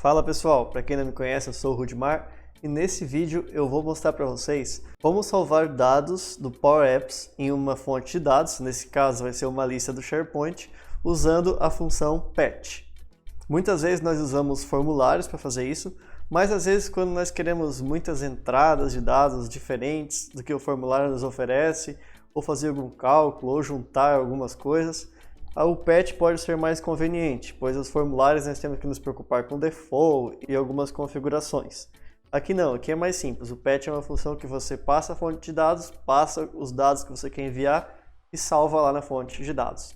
Fala pessoal, para quem não me conhece, eu sou o Rudimar e nesse vídeo eu vou mostrar para vocês como salvar dados do Power Apps em uma fonte de dados, nesse caso vai ser uma lista do SharePoint, usando a função PET. Muitas vezes nós usamos formulários para fazer isso, mas às vezes quando nós queremos muitas entradas de dados diferentes do que o formulário nos oferece, ou fazer algum cálculo, ou juntar algumas coisas, o PET pode ser mais conveniente, pois os formulários nós temos que nos preocupar com default e algumas configurações. Aqui não, aqui é mais simples. O PET é uma função que você passa a fonte de dados, passa os dados que você quer enviar e salva lá na fonte de dados.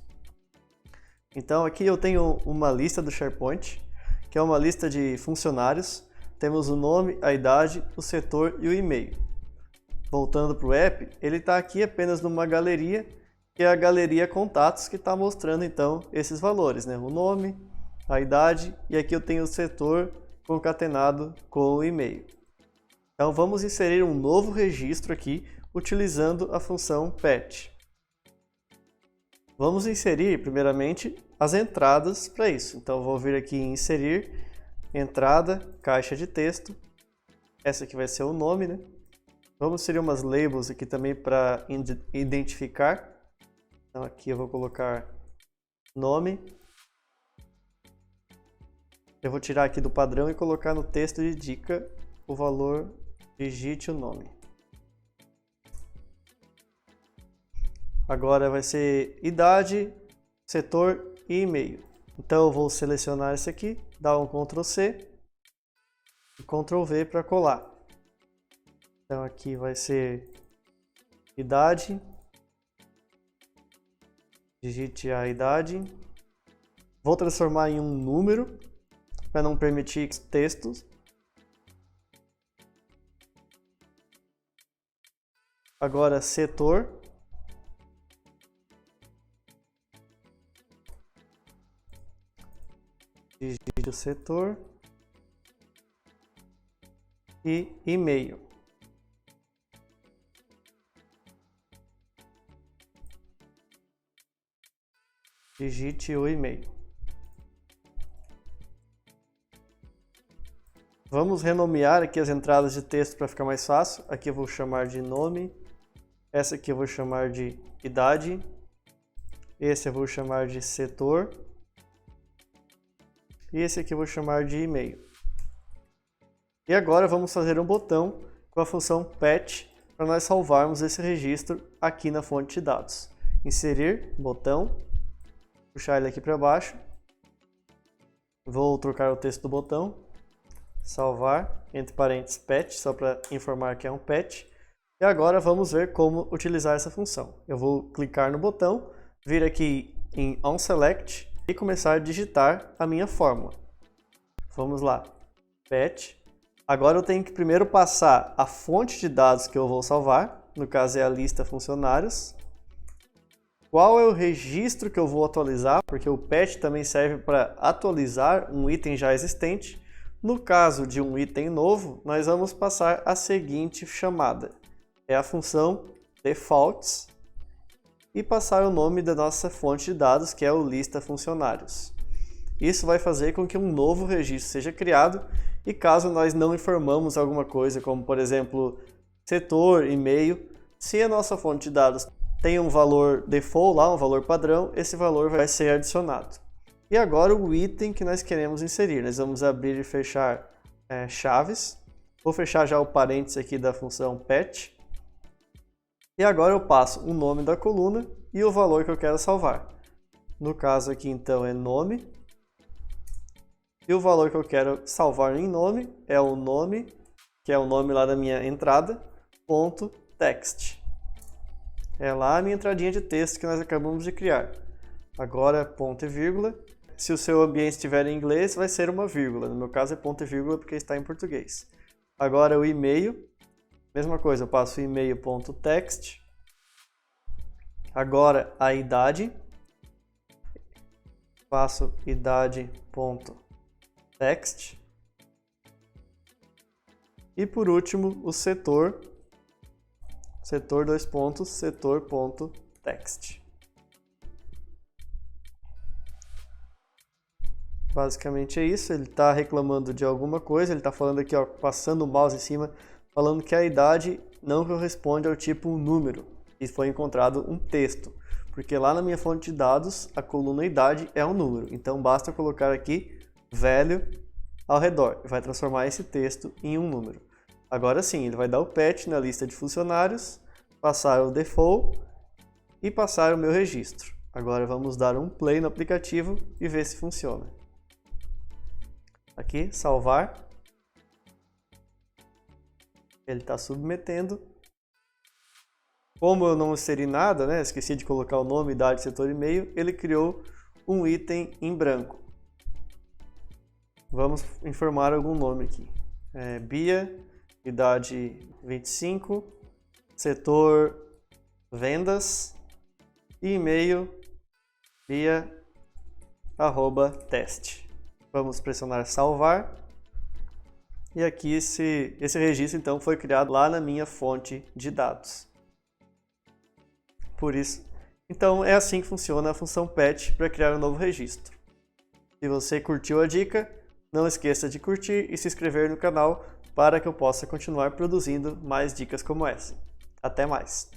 Então aqui eu tenho uma lista do SharePoint, que é uma lista de funcionários. Temos o nome, a idade, o setor e o e-mail. Voltando para o app, ele está aqui apenas numa galeria, que é a galeria contatos, que está mostrando então esses valores, né? O nome, a idade e aqui eu tenho o setor concatenado com o e-mail. Então vamos inserir um novo registro aqui utilizando a função PET. Vamos inserir primeiramente as entradas para isso. Então eu vou vir aqui em inserir, entrada, caixa de texto. Essa aqui vai ser o nome, né? Vamos inserir umas labels aqui também para identificar. Então aqui eu vou colocar nome. Eu vou tirar aqui do padrão e colocar no texto de dica o valor, digite o nome. Agora vai ser idade, setor e e-mail. Então eu vou selecionar esse aqui, dar um Ctrl C e Ctrl V para colar. Então aqui vai ser idade, digite a idade. Vou transformar em um número para não permitir textos. Agora setor. Digite o setor. E e-mail. Digite o e-mail. Vamos renomear aqui as entradas de texto para ficar mais fácil. Aqui eu vou chamar de nome. Essa aqui eu vou chamar de idade. Esse eu vou chamar de setor. E esse aqui eu vou chamar de e-mail. E agora vamos fazer um botão com a função PET para nós salvarmos esse registro aqui na fonte de dados. Inserir, botão, puxar ele aqui para baixo. Vou trocar o texto do botão. Salvar, entre parênteses, PET, só para informar que é um PET. E agora vamos ver como utilizar essa função. Eu vou clicar no botão, vir aqui em OnSelect e começar a digitar a minha fórmula. Vamos lá, PET. Agora eu tenho que primeiro passar a fonte de dados que eu vou salvar, no caso é a lista funcionários. Qual é o registro que eu vou atualizar, porque o PET também serve para atualizar um item já existente. No caso de um item novo, nós vamos passar a seguinte chamada. É a função defaults e passar o nome da nossa fonte de dados, que é o lista funcionários. Isso vai fazer com que um novo registro seja criado e caso nós não informamos alguma coisa, como por exemplo, setor, e-mail, se a nossa fonte de dados tem um valor default lá, um valor padrão, esse valor vai ser adicionado. E agora o item que nós queremos inserir. Nós vamos abrir e fechar chaves. Vou fechar já o parênteses aqui da função PET. E agora eu passo o nome da coluna e o valor que eu quero salvar. No caso aqui então é nome. E o valor que eu quero salvar em nome é o nome, que é o nome lá da minha entrada, ponto text. É lá a minha entradinha de texto que nós acabamos de criar. Agora ponto e vírgula. Se o seu ambiente estiver em inglês, vai ser uma vírgula. No meu caso é ponto e vírgula porque está em português. Agora o e-mail. Mesma coisa, eu passo o e-mail.text. Agora a idade. Passo idade.text. E por último, o setor. Setor dois pontos, setor.text. Basicamente é isso, ele está reclamando de alguma coisa, ele está falando aqui, ó, passando o mouse em cima, falando que a idade não corresponde ao tipo número e foi encontrado um texto, porque lá na minha fonte de dados a coluna idade é um número, então basta colocar aqui velho ao redor, vai transformar esse texto em um número. Agora sim, ele vai dar o patch na lista de funcionários, passar o default e passar o meu registro. Agora vamos dar um play no aplicativo e ver se funciona. Aqui, salvar. Ele está submetendo. Como eu não inseri nada, né, esqueci de colocar o nome, idade, setor e e-mail, ele criou um item em branco. Vamos informar algum nome aqui. Bia, idade 25, setor vendas e e-mail bia@teste. Vamos pressionar salvar. E aqui esse registro então foi criado lá na minha fonte de dados. Por isso, então é assim que funciona a função patch para criar um novo registro. Se você curtiu a dica, não esqueça de curtir e se inscrever no canal para que eu possa continuar produzindo mais dicas como essa. Até mais!